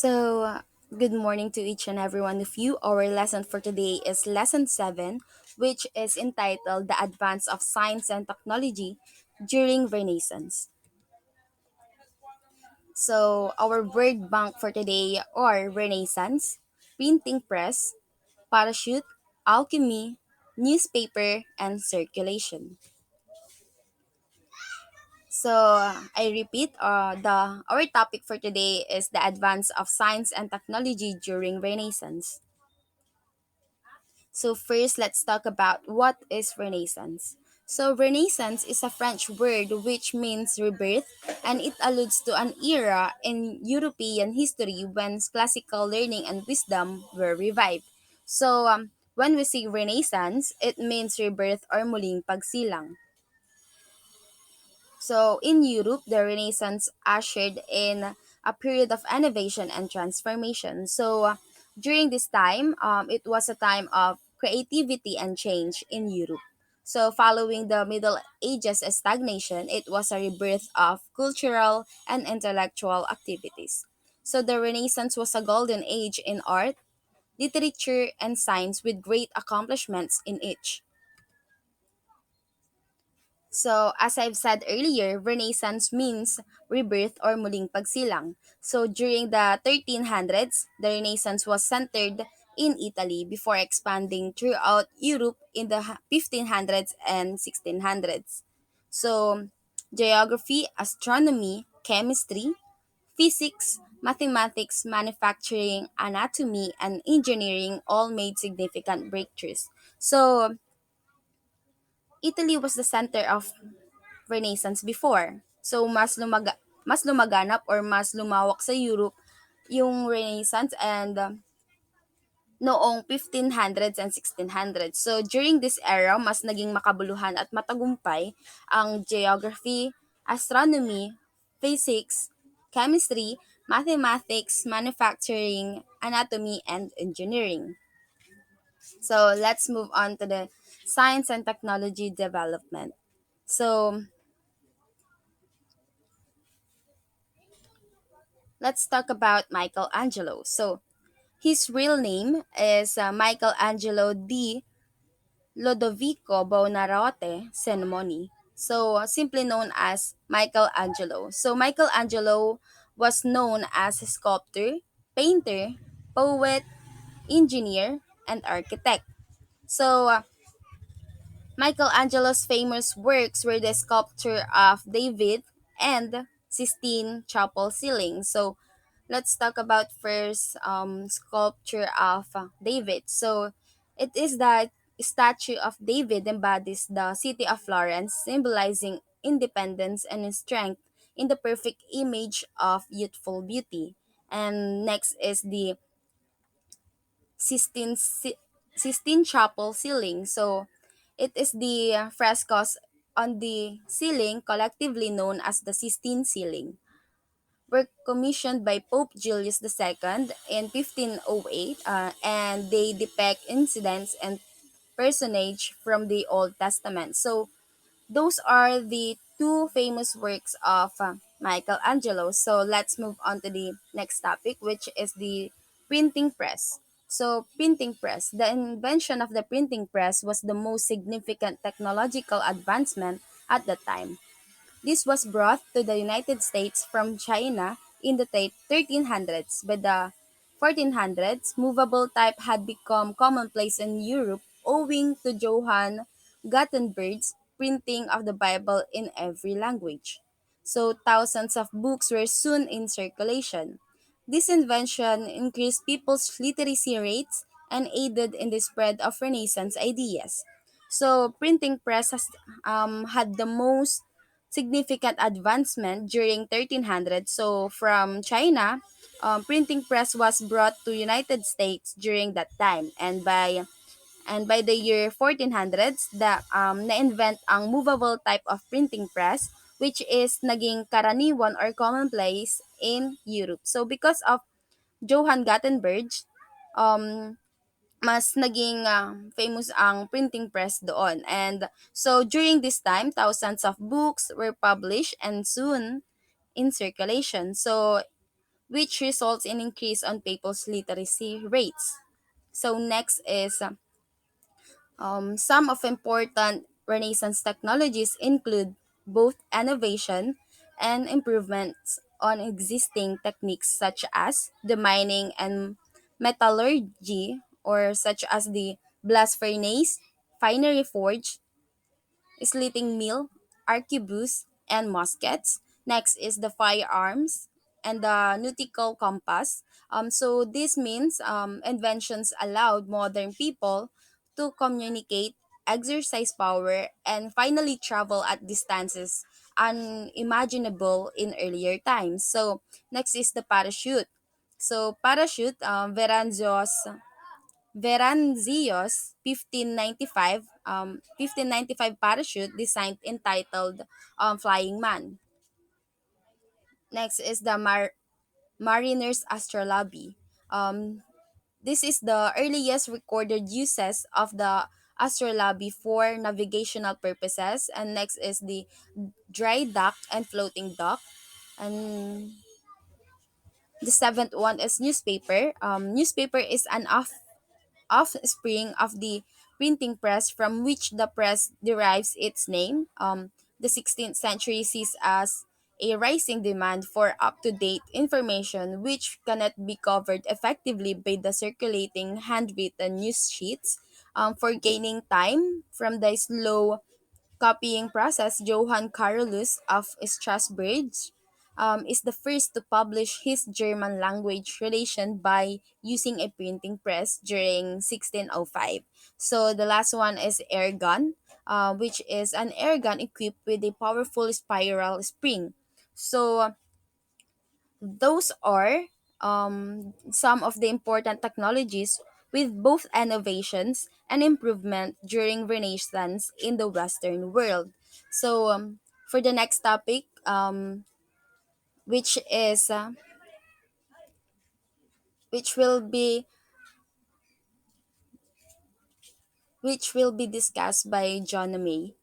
Good morning to each and every one of you. Our lesson for today is lesson 7, which is entitled The Advance of Science and Technology During Renaissance. Our word bank for today are Renaissance, printing press, parachute, alchemy, newspaper, and circulation. I repeat, the our topic for today is the advance of science and technology during Renaissance. First, let's talk about what is Renaissance. Renaissance is a French word which means rebirth, and it alludes to an era in European history when classical learning and wisdom were revived. When we say Renaissance, it means rebirth or muling pagsilang. In Europe, the Renaissance ushered in a period of innovation and transformation. During this time, it was a time of creativity and change in Europe. Following the Middle Ages stagnation, it was a rebirth of cultural and intellectual activities. The Renaissance was a golden age in art, literature, and science with great accomplishments in each. As I've said earlier, Renaissance means rebirth or muling pagsilang. During the 1300s, the Renaissance was centered in Italy before expanding throughout Europe in the 1500s and 1600s. So, geography, astronomy, chemistry, physics, mathematics, manufacturing, anatomy, and engineering all made significant breakthroughs. So, Italy was the center of Renaissance before. Mas lumaganap or mas lumawak sa Europe yung Renaissance and noong 1500s and 1600s. During this era, mas naging makabuluhan at matagumpay ang geography, astronomy, physics, chemistry, mathematics, manufacturing, anatomy, and engineering. Let's move on to the science and technology development. So, let's talk about Michelangelo. His real name is Michelangelo di Lodovico Buonarroti Senmoni. Simply known as Michelangelo. Michelangelo was known as a sculptor, painter, poet, engineer, and architect. So, Michelangelo's famous works were the sculpture of David and Sistine Chapel ceiling. Let's talk about first sculpture of David. It is the statue of David embodies the city of Florence, symbolizing independence and strength in the perfect image of youthful beauty. And next is the Sistine, Sistine Chapel ceiling. It is the frescoes on the ceiling, collectively known as the Sistine ceiling, were commissioned by Pope Julius II in 1508, and they depict incidents and personage from the Old Testament. Those are the two famous works of Michelangelo. Let's move on to the next topic, which is the printing press. Printing press. The invention of the printing press was the most significant technological advancement at the time. This was brought to the United States from China in the 1300s. By the 1400s, movable type had become commonplace in Europe owing to Johann Gutenberg's printing of the Bible in every language. Thousands of books were soon in circulation. This invention increased people's literacy rates and aided in the spread of Renaissance ideas. Printing press had the most significant advancement during 1300. From China, printing press was brought to United States during that time, and by the year 1400s, na-invent ang movable type of printing press, which is naging karaniwan or commonplace in Europe. Because of Johann Gutenberg, um, mas naging famous ang printing press doon. And during this time, thousands of books were published and soon in circulation. which results in increase on people's literacy rates. So next is some of important Renaissance technologies include both innovation and improvements on existing techniques such as the mining and metallurgy, or such as the blast furnace, finery forge, slitting mill, arquebus, and muskets. Next is the firearms and the nautical compass. So this means inventions allowed modern people to communicate, exercise power, and finally travel at distances unimaginable in earlier times. So next is the parachute. So parachute, Veranzio's 1595 parachute design entitled Flying Man. Next is the Mariner's Astrolabe. Um, this is the earliest recorded uses of the astrolabe for navigational purposes. And next is the dry dock and floating dock. And the seventh one is newspaper. Newspaper is an offspring of the printing press, from which the press derives its name. The 16th century sees as a rising demand for up-to-date information which cannot be covered effectively by the circulating handwritten news sheets. For gaining time from the slow copying process, Johann Carolus of Strasbourg is the first to publish his German language relation by using a printing press during 1605. So the last one is air gun, which is an air gun equipped with a powerful spiral spring. So those are some of the important technologies with both innovations and improvement during Renaissance in the Western world. So for the next topic, which is which will be which will be discussed by John May.